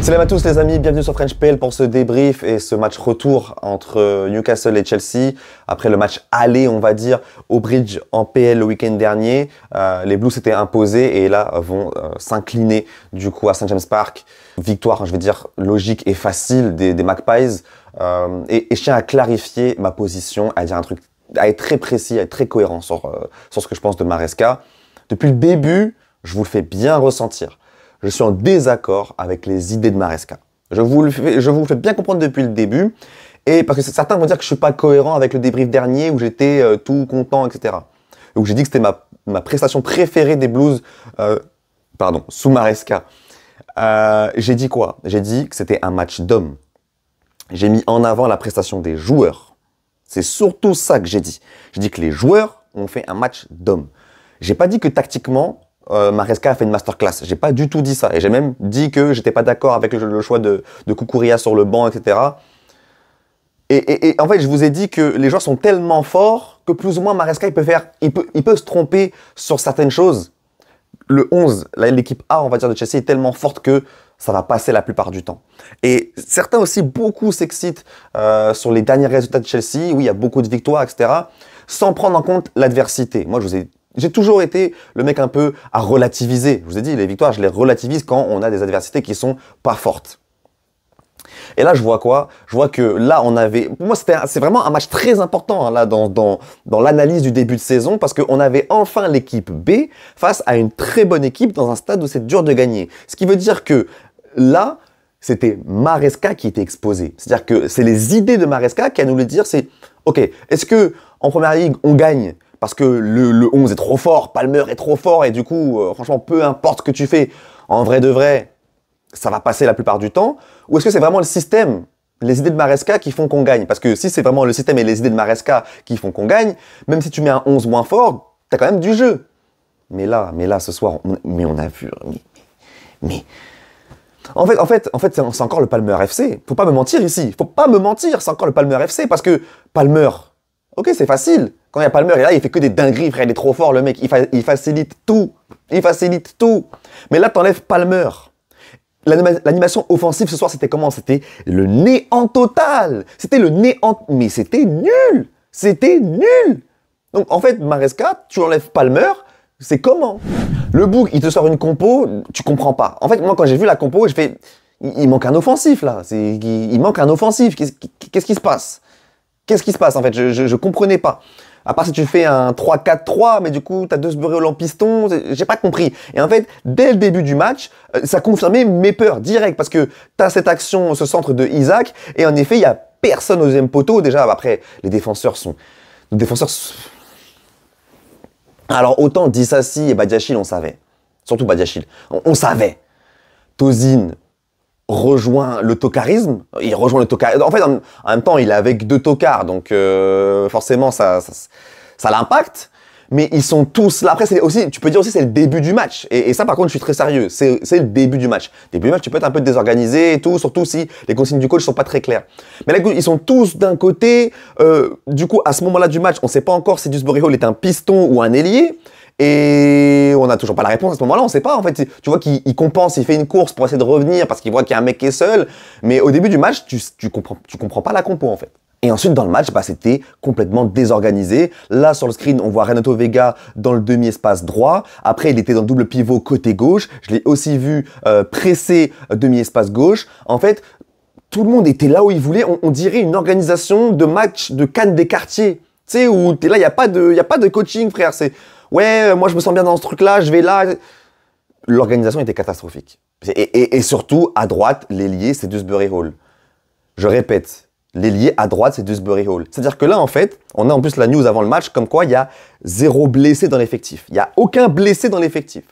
Salam à tous les amis, bienvenue sur French PL pour ce débrief et ce match retour entre Newcastle et Chelsea. Après le match aller, on va dire, au Bridge en PL le week-end dernier, les Blues s'étaient imposés et là vont s'incliner du coup à St James Park. Victoire, je vais dire, logique et facile des Magpies. Et je tiens à clarifier ma position, à dire un truc, à être très précis, à être très cohérent sur ce que je pense de Maresca. Depuis le début, je vous le fais bien ressentir. Je suis en désaccord avec les idées de Maresca. Je vous le fais bien comprendre depuis le début. Et parce que certains vont dire que je suis pas cohérent avec le débrief dernier où j'étais tout content, etc. Où j'ai dit que c'était ma prestation préférée des Blues, sous Maresca. J'ai dit quoi? J'ai dit que c'était un match d'hommes. J'ai mis en avant la prestation des joueurs. C'est surtout ça que j'ai dit. J'ai dit que les joueurs ont fait un match d'hommes. J'ai pas dit que tactiquement, Maresca a fait une masterclass. J'ai pas du tout dit ça. Et j'ai même dit que j'étais pas d'accord avec le choix de Cucurella sur le banc, etc. Et en fait, je vous ai dit que les joueurs sont tellement forts que plus ou moins Maresca, il peut se tromper sur certaines choses. Le 11, l'équipe A, on va dire, de Chelsea est tellement forte que ça va passer la plupart du temps. Et certains aussi, beaucoup s'excitent sur les derniers résultats de Chelsea. Oui, il y a beaucoup de victoires, etc. Sans prendre en compte l'adversité. Moi, j'ai toujours été le mec un peu à relativiser. Je vous ai dit, les victoires, je les relativise quand on a des adversités qui sont pas fortes. Et là, je vois quoi? Je vois que là, pour moi, c'est vraiment un match très important, hein, là, dans l'analyse du début de saison, parce qu'on avait enfin l'équipe B face à une très bonne équipe dans un stade où c'est dur de gagner. Ce qui veut dire que là, c'était Maresca qui était exposé. C'est-à-dire que c'est les idées de Maresca qui à nous le dire, c'est OK, est-ce que en première ligue, on gagne parce que le 11 est trop fort, Palmer est trop fort, et du coup, franchement, peu importe ce que tu fais, en vrai de vrai, ça va passer la plupart du temps? Ou est-ce que c'est vraiment le système, les idées de Maresca qui font qu'on gagne? Parce que si c'est vraiment le système et les idées de Maresca qui font qu'on gagne, même si tu mets un 11 moins fort, t'as quand même du jeu. Mais là, ce soir, on a vu... En fait, c'est encore le Palmer FC. Faut pas me mentir ici. Faut pas me mentir, c'est encore le Palmer FC. Parce que Palmer, ok, c'est facile. Quand il y a Palmer, et là, il fait que des dingueries, frère. Il est trop fort, le mec. Il facilite tout. Il facilite tout. Mais là, t'enlèves Palmer. L'animation offensive ce soir, c'était comment? C'était le néant total. C'était le néant. Mais c'était nul. C'était nul. Donc, en fait, Maresca, tu enlèves Palmer, c'est comment? Le Book, il te sort une compo, tu comprends pas. En fait, moi, quand j'ai vu la compo, je fais, il manque un offensif, là. Il manque un offensif. Qu'est-ce qui se passe? Qu'est-ce qui se passe, en fait? Je comprenais pas. À part si tu fais un 3-4-3, mais du coup, t'as Dewsbury en piston, j'ai pas compris. Et en fait, dès le début du match, ça confirmait mes peurs directes, parce que t'as cette action, ce centre de Isaac, et en effet, il y a personne au deuxième poteau. Déjà, après, les défenseurs sont... Alors, autant Disasi et Badiachil, on savait. Surtout Badiachil. On savait. Tozin rejoint le tocarisme. Il rejoint le tocarisme. En fait, en même temps, il est avec deux tocards. Donc, forcément, ça l'impacte. Mais ils sont tous là. Après, tu peux dire aussi, c'est le début du match. Et ça, par contre, je suis très sérieux. C'est le début du match. Début du match, tu peux être un peu désorganisé et tout, surtout si les consignes du coach sont pas très claires. Mais là, ils sont tous d'un côté. Du coup, à ce moment-là du match, on sait pas encore si Dewsbury Hall est un piston ou un ailier. Et on n'a toujours pas la réponse à ce moment-là, on sait pas en fait. Tu vois qu'il compense, il fait une course pour essayer de revenir parce qu'il voit qu'il y a un mec qui est seul. Mais au début du match, tu comprends pas la compo en fait. Et ensuite, dans le match, c'était complètement désorganisé. Là, sur le screen, on voit Renato Vega dans le demi-espace droit. Après, il était dans le double pivot côté gauche. Je l'ai aussi vu presser demi-espace gauche. En fait, tout le monde était là où il voulait. On dirait une organisation de match de Cannes des quartiers. Tu sais, où t'es là, il n'y a pas de coaching, frère. C'est, ouais, moi, je me sens bien dans ce truc-là, je vais là. L'organisation était catastrophique. Et surtout, à droite, l'ailier, c'est Dewsbury Hall. Je répète. L'ailier à droite, c'est Dewsbury Hall. C'est-à-dire que là, en fait, on a en plus la news avant le match, comme quoi il y a 0 blessé dans l'effectif. Il n'y a aucun blessé dans l'effectif.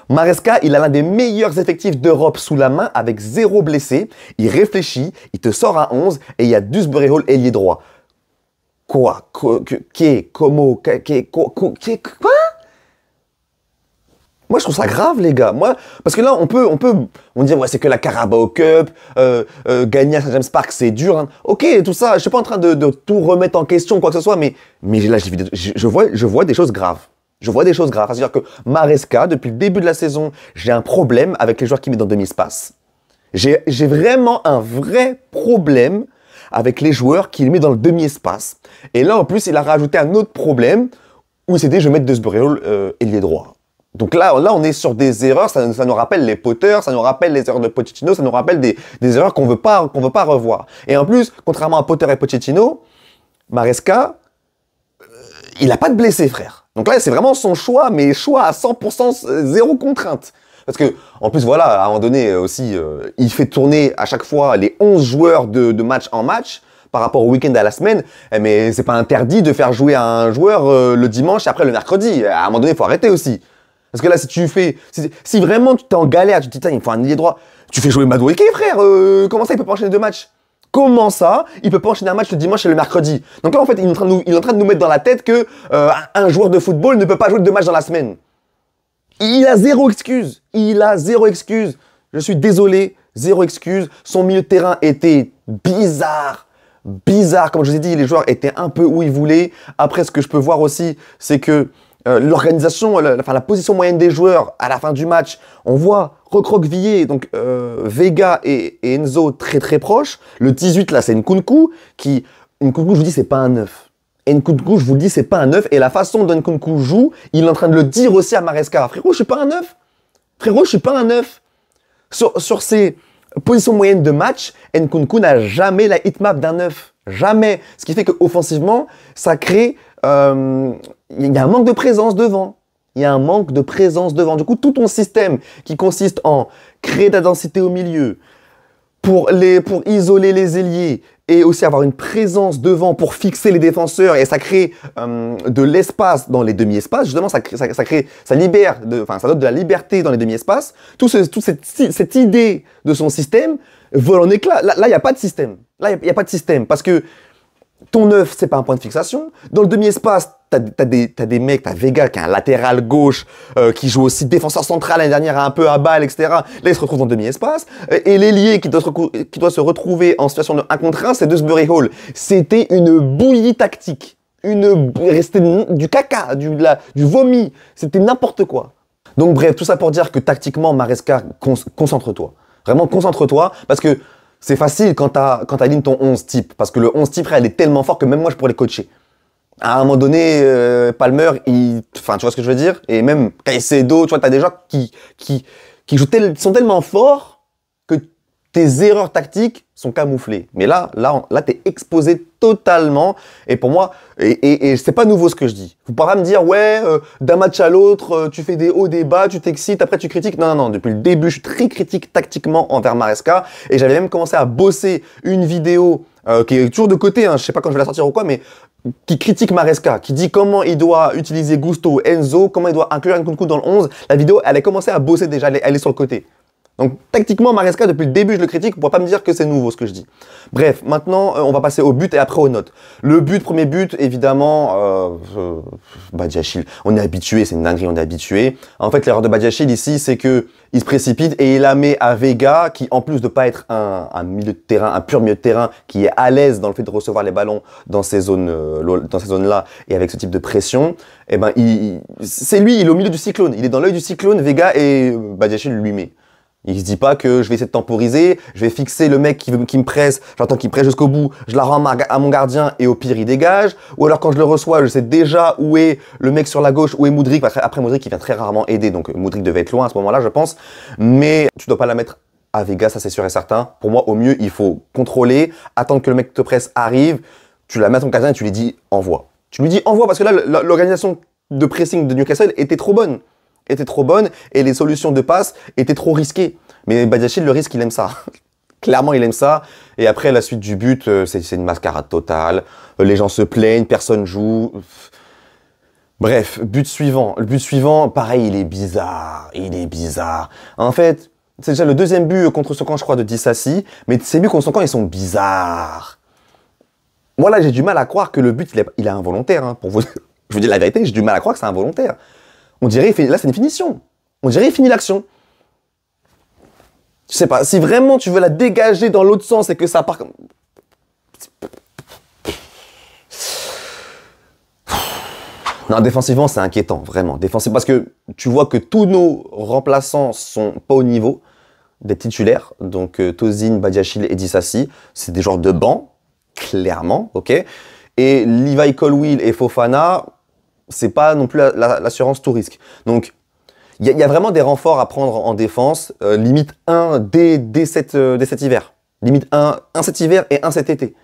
Maresca, il a l'un des meilleurs effectifs d'Europe sous la main avec 0 blessé. Il réfléchit, il te sort un 11 et il y a Dewsbury Hall ailier droit. Quoi? Moi, je trouve ça grave, les gars. Moi, parce que là, on dit, ouais, c'est que la Carabao Cup, gagner à St James Park, c'est dur. Hein. Ok, tout ça, je suis pas en train de tout remettre en question, quoi que ce soit, mais là, je vois des choses graves. Je vois des choses graves. C'est-à-dire que Maresca, depuis le début de la saison, j'ai un problème avec les joueurs qui mettent dans demi-espace. J'ai vraiment un vrai problème avec les joueurs qu'il met dans le demi-espace. Et là, en plus, il a rajouté un autre problème où il s'est dit, je vais mettre Dewsbury Hall ailier droit. Donc là, on est sur des erreurs, ça nous rappelle les Potter, ça nous rappelle les erreurs de Pochettino, ça nous rappelle des erreurs qu'on veut pas revoir. Et en plus, contrairement à Potter et Pochettino, Maresca, il a pas de blessé, frère. Donc là, c'est vraiment son choix, mais choix à 100%, zéro contrainte. Parce que, en plus, voilà, à un moment donné aussi, il fait tourner à chaque fois les 11 joueurs de match en match par rapport au week-end à la semaine. Mais c'est pas interdit de faire jouer un joueur le dimanche et après le mercredi. À un moment donné, il faut arrêter aussi. Parce que là, si vraiment tu t'es en galère, tu te dis, il me faut un ailier droit, tu fais jouer Madueke, frère, comment ça, il peut pas enchaîner 2 matchs? Comment ça, il peut pas enchaîner un match le dimanche et le mercredi? Donc là, en fait, il est en train de nous mettre dans la tête que un joueur de football ne peut pas jouer 2 matchs dans la semaine. Il a zéro excuse. Il a zéro excuse. Je suis désolé, zéro excuse. Son milieu de terrain était bizarre. Bizarre, comme je vous ai dit, les joueurs étaient un peu où ils voulaient. Après, ce que je peux voir aussi, c'est que l'organisation, la position moyenne des joueurs à la fin du match, on voit recroquevillé, donc Vega et Enzo très très proches. Le 18 là, c'est Nkunku Nkunku, je vous dis, c'est pas un 9. Nkunku, je vous le dis, c'est pas un 9. Et la façon dont Nkunku joue, il est en train de le dire aussi à Maresca. Frérot, je suis pas un 9. Frérot, je suis pas un 9. Sur ses positions moyennes de match, Nkunku n'a jamais la hitmap d'un 9. Jamais. Ce qui fait qu'offensivement, ça crée... il y a un manque de présence devant. Il y a un manque de présence devant. Du coup, tout ton système qui consiste en créer de la densité au milieu, pour isoler les ailiers et aussi avoir une présence devant pour fixer les défenseurs, et ça crée de l'espace dans les demi-espaces, justement, ça donne de la liberté dans les demi-espaces. Toute cette idée de son système vole en éclats. Là, il n'y a pas de système. Là, il n'y a pas de système parce que ton 9, c'est pas un point de fixation. Dans le demi-espace, t'as des mecs, t'as Vega qui est un latéral gauche, qui joue aussi défenseur central l'année dernière, un peu à balle, etc. Là, il se retrouve dans le demi-espace. Et l'ailier qui doit se retrouver en situation de 1 contre 1, c'est Dewsbury Hall. C'était une bouillie tactique. C'était du caca, du vomi. C'était n'importe quoi. Donc bref, tout ça pour dire que tactiquement, Maresca, concentre-toi. Vraiment, concentre-toi, parce que c'est facile quand t'alignes ton 11 type, parce que le 11 type, elle est tellement fort que même moi, je pourrais les coacher. À un moment donné, Palmer, enfin, tu vois ce que je veux dire? Et même Caicedo, tu vois, t'as des gens qui sont tellement forts que tes erreurs tactiques sont camouflées. Mais là, t'es exposé totalement. Et pour moi, et c'est pas nouveau ce que je dis. Faut pas me dire, ouais, d'un match à l'autre, tu fais des hauts, des bas, tu t'excites, après tu critiques. Non, non, non. Depuis le début, je suis très critique tactiquement envers Maresca. Et j'avais même commencé à bosser une vidéo qui est toujours de côté, hein, je sais pas quand je vais la sortir ou quoi, mais qui critique Maresca, qui dit comment il doit utiliser Gusto, Enzo, comment il doit inclure Nkunku dans le 11. La vidéo, elle a commencé à bosser déjà, elle est sur le côté. Donc, tactiquement, Maresca, depuis le début, je le critique, on ne pourra pas me dire que c'est nouveau ce que je dis. Bref, maintenant, on va passer au but et après aux notes. Le but, premier but, évidemment, Badiachil, on est habitué, c'est une dinguerie, on est habitué. En fait, l'erreur de Badiachil ici, c'est que il se précipite et il la met à Vega, qui en plus de pas être un milieu de terrain, un pur milieu de terrain, qui est à l'aise dans le fait de recevoir les ballons dans ces zones-là et avec ce type de pression, eh ben, c'est lui, il est au milieu du cyclone. Il est dans l'œil du cyclone, Vega, et Badiachil lui met. Il se dit pas que je vais essayer de temporiser, je vais fixer le mec qui me presse, j'entends qu'il me presse jusqu'au bout, je la rends à mon gardien et au pire il dégage. Ou alors quand je le reçois, je sais déjà où est le mec sur la gauche, où est Mudryk. Après Mudryk il vient très rarement aider, donc Mudryk devait être loin à ce moment-là je pense. Mais tu dois pas la mettre à Vega, ça c'est sûr et certain. Pour moi au mieux il faut contrôler, attendre que le mec te presse arrive, tu la mets à ton gardien et tu lui dis envoie. Tu lui dis envoie parce que là l'organisation de pressing de Newcastle était trop bonne. Et les solutions de passe étaient trop risquées. Mais Badiachil, le risque, il aime ça. Clairement, il aime ça. Et après, la suite du but, c'est une mascarade totale. Les gens se plaignent, personne joue. Bref, but suivant. Le but suivant, pareil, il est bizarre. En fait, c'est déjà le deuxième but contre son camp, je crois, de Disasi. Mais ces buts contre son camp, ils sont bizarres. Moi, là, j'ai du mal à croire que le but, il est involontaire. Hein, pour vous... Je vous dis la vérité, j'ai du mal à croire que c'est involontaire. On dirait, là, c'est une finition. On dirait, il finit l'action. Je sais pas, si vraiment tu veux la dégager dans l'autre sens et que ça part... Non, défensivement, c'est inquiétant, vraiment. Défensivement, parce que tu vois que tous nos remplaçants sont pas au niveau. des titulaires. Donc Tosin, Badiachil et Disasi, c'est des joueurs de banc, clairement, ok. Et Levi Colwill et Fofana, c'est pas non plus l'assurance tout risque. Donc il y a vraiment des renforts à prendre en défense, limite 1 dès cet hiver. Limite 1 cet hiver et 1 cet été.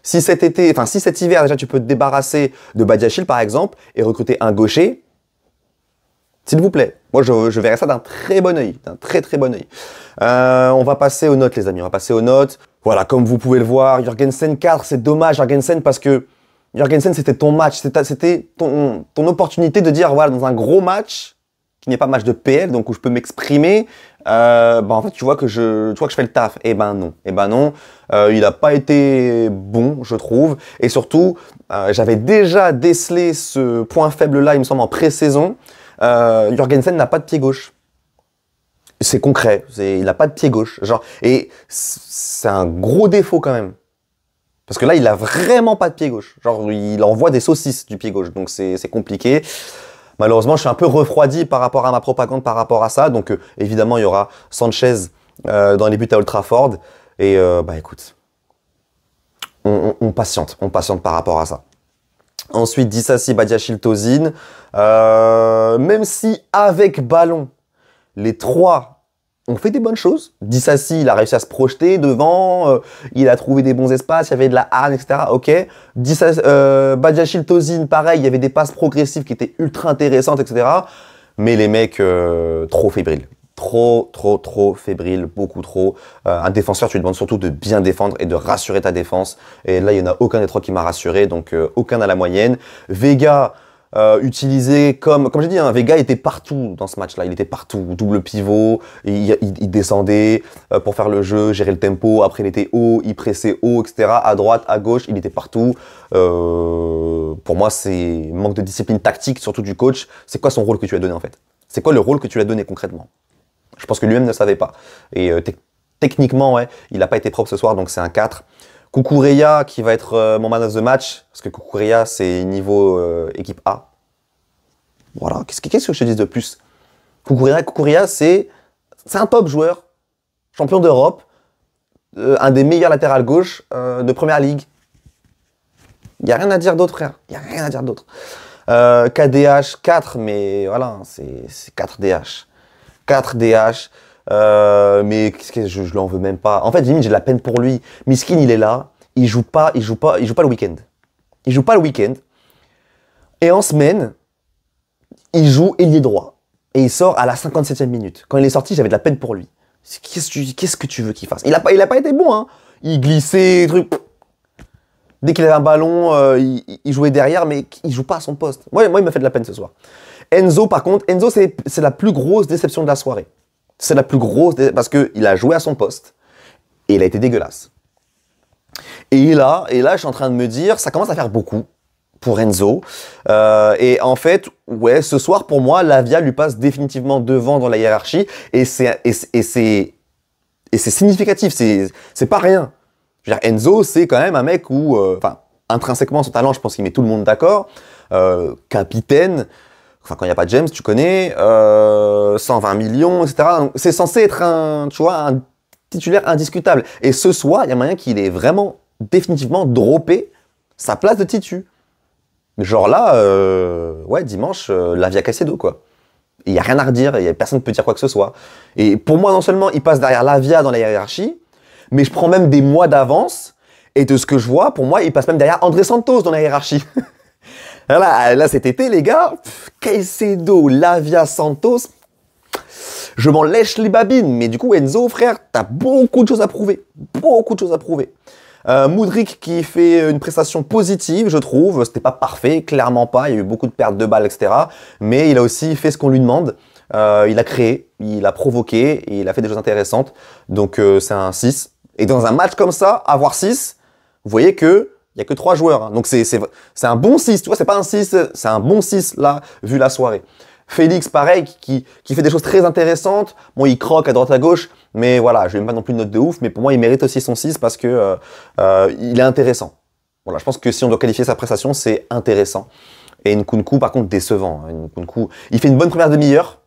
Si cet hiver, déjà, tu peux te débarrasser de Badiachil, par exemple, et recruter un gaucher, s'il vous plaît. Moi, je verrais ça d'un très bon œil. D'un très, très bon œil. On va passer aux notes, les amis. On va passer aux notes. Voilà, comme vous pouvez le voir, Jürgensen 4, c'est dommage, Jürgensen, parce que Jürgensen, c'était ton match. C'était ton opportunité de dire, voilà, dans un gros match, qui n'est pas match de PL, donc où je peux m'exprimer, en fait, tu vois que je fais le taf. Eh ben non. Il n'a pas été bon, je trouve. Et surtout, j'avais déjà décelé ce point faible-là, il me semble, en pré-saison. Jürgensen n'a pas de pied gauche. C'est concret. Il n'a pas de pied gauche. Genre, et c'est un gros défaut quand même. Parce que là, il a vraiment pas de pied gauche. Genre, il envoie des saucisses du pied gauche. Donc, c'est compliqué. Malheureusement, je suis un peu refroidi par rapport à ma propagande par rapport à ça. Donc, évidemment, il y aura Sanchez dans les buts à Old Trafford. Et écoute, on patiente par rapport à ça. Ensuite, Disasi, Badiachil, Tosin. Même si avec ballon, les trois ont fait des bonnes choses. Disasi, il a réussi à se projeter devant, il a trouvé des bons espaces, il y avait de la hargne, etc. Ok. Badiachil, Tosin, pareil, il y avait des passes progressives qui étaient ultra intéressantes, etc. Mais les mecs, trop fébriles. Trop fébrile, beaucoup trop. Un défenseur, tu lui demandes surtout de bien défendre et de rassurer ta défense. Et là, il n'y en a aucun des trois qui m'a rassuré, donc aucun à la moyenne. Vega, utilisé comme j'ai dit, hein, Vega était partout dans ce match-là. Il était partout, double pivot, il descendait pour faire le jeu, gérer le tempo. Après, il était haut, il pressait haut, etc. À droite, à gauche, il était partout. Pour moi, c'est manque de discipline tactique, surtout du coach. C'est quoi son rôle que tu lui as donné en fait? C'est quoi le rôle que tu lui as donné concrètement? Je pense que lui-même ne savait pas. Et techniquement, ouais, il n'a pas été propre ce soir, donc c'est un 4. Cucurella qui va être mon man of the match, parce que Cucurella, c'est niveau équipe A. Voilà, qu'est-ce que je te dis de plus? Cucurella, c'est un top joueur, champion d'Europe, un des meilleurs latérales gauche de première ligue. Il n'y a rien à dire d'autre, frère. Il n'y a rien à dire d'autre. KDH, 4, mais voilà, c'est 4 DH. 4 DH, mais je lui en veux même pas. En fait, limite, j'ai de la peine pour lui. Miskin, il est là, il joue pas le week-end. Il joue pas le week-end. Et en semaine, il joue ailier droit. Et il sort à la 57e minute. Quand il est sorti, j'avais de la peine pour lui. Qu'est-ce que tu veux qu'il fasse? Il a pas été bon, hein. Il glissait, truc. Dès qu'il avait un ballon, il jouait derrière, mais il joue pas à son poste. Moi, il m'a fait de la peine ce soir. Enzo, par contre, c'est la plus grosse déception de la soirée. C'est la plus grosse, parce qu'il a joué à son poste et il a été dégueulasse. Et là, je suis en train de me dire, ça commence à faire beaucoup pour Enzo. Et en fait, ouais, ce soir, pour moi, Lavia lui passe définitivement devant dans la hiérarchie et c'est significatif, c'est pas rien. Je veux dire, Enzo, c'est quand même un mec où, intrinsèquement, son talent, je pense qu'il met tout le monde d'accord. Capitaine. Enfin, quand il n'y a pas de James, tu connais, 120 millions, etc. C'est censé être un titulaire indiscutable. Et ce soir, il y a moyen qu'il ait vraiment définitivement droppé sa place de titu. Genre là, ouais, dimanche, Lavia Caicedo, quoi. Il n'y a rien à redire, personne ne peut dire quoi que ce soit. Et pour moi, non seulement il passe derrière Lavia dans la hiérarchie, mais je prends même des mois d'avance, et de ce que je vois, pour moi, il passe même derrière André Santos dans la hiérarchie. Là, cet été, les gars, Caicedo, Lavia, Santos, je m'en lèche les babines. Mais du coup, Enzo, frère, t'as beaucoup de choses à prouver. Beaucoup de choses à prouver. Mudryk qui fait une prestation positive, je trouve. C'était pas parfait, clairement pas. Il y a eu beaucoup de pertes de balles, etc. Mais il a aussi fait ce qu'on lui demande. Il a créé, il a provoqué, et il a fait des choses intéressantes. Donc, c'est un 6. Et dans un match comme ça, avoir 6, vous voyez que il n'y a que 3 joueurs. Hein. Donc, c'est un bon 6. Tu vois, c'est pas un 6, c'est un bon 6, là, vu la soirée. Félix, pareil, qui fait des choses très intéressantes. Bon, il croque à droite à gauche, mais voilà, je lui mets pas non plus une note de ouf. Mais pour moi, il mérite aussi son 6 parce que il est intéressant. Voilà, je pense que si on doit qualifier sa prestation, c'est intéressant. Et Nkunku, par contre, décevant. Nkunku, il fait une bonne première demi-heure.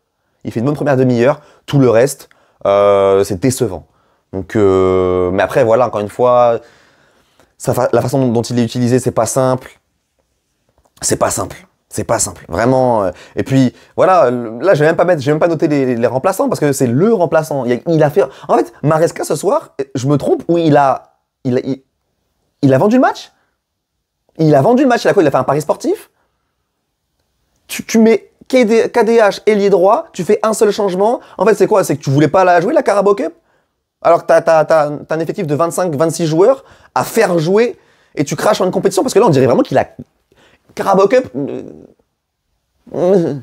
Tout le reste, c'est décevant. Donc, mais après, voilà, encore une fois, la façon dont il est utilisé, c'est pas simple. C'est pas simple. C'est pas simple, vraiment. Et puis, voilà, là, je vais même pas noter les remplaçants parce que c'est le remplaçant. Il a fait. En fait, Maresca ce soir, je me trompe, ou il a vendu le match. Il a vendu le match. Il a fait un pari sportif. Tu mets KDH ailier droit, tu fais un seul changement. En fait, c'est quoi? C'est que tu voulais pas la jouer, la Carabao Cup? Alors que t'as un effectif de 25-26 joueurs à faire jouer et tu craches en une compétition parce que là, on dirait vraiment qu'il a. Carabao Cup. Mettre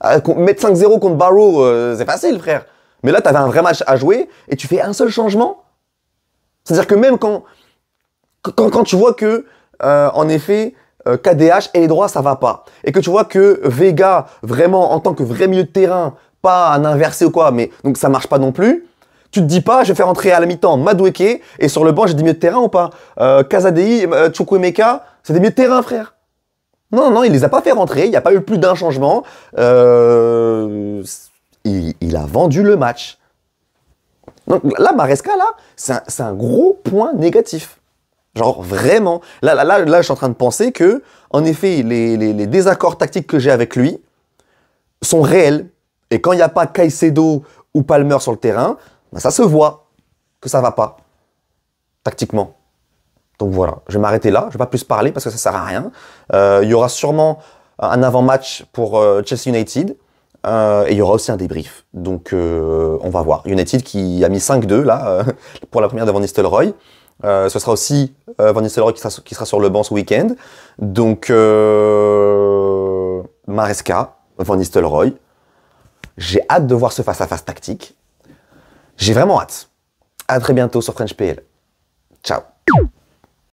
5-0 contre Barrow, c'est facile, frère. Mais là, t'avais un vrai match à jouer et tu fais un seul changement. C'est-à-dire que même quand tu vois que, en effet, KDH et les droits, ça va pas. Et que tu vois que Vega, vraiment, en tant que vrai milieu de terrain, pas un inversé ou quoi, mais donc ça marche pas non plus. Tu te dis pas, je vais faire entrer à la mi-temps Madueke et sur le banc, j'ai des milieux de terrain ou pas? Kazadei, Chukwuemeka, c'est des milieux de terrain, frère. Non, il les a pas fait rentrer, il n'y a pas eu plus d'un changement. Il a vendu le match. Donc là, Maresca, là, c'est un gros point négatif. Genre vraiment. Là, je suis en train de penser que, en effet, les désaccords tactiques que j'ai avec lui sont réels. Et quand il n'y a pas Caicedo ou Palmer sur le terrain, ben ça se voit que ça va pas, tactiquement. Donc voilà, je vais m'arrêter là, je ne vais pas plus parler parce que ça sert à rien. Il y aura sûrement un avant-match pour Chelsea United et il y aura aussi un débrief. Donc on va voir. United qui a mis 5-2 là pour la première de Van Nistelrooy. Ce sera aussi Van Nistelrooy qui sera sur le banc ce week-end. Donc Maresca, Van Nistelrooy. J'ai hâte de voir ce face-à-face tactique. J'ai vraiment hâte. À très bientôt sur French PL. Ciao.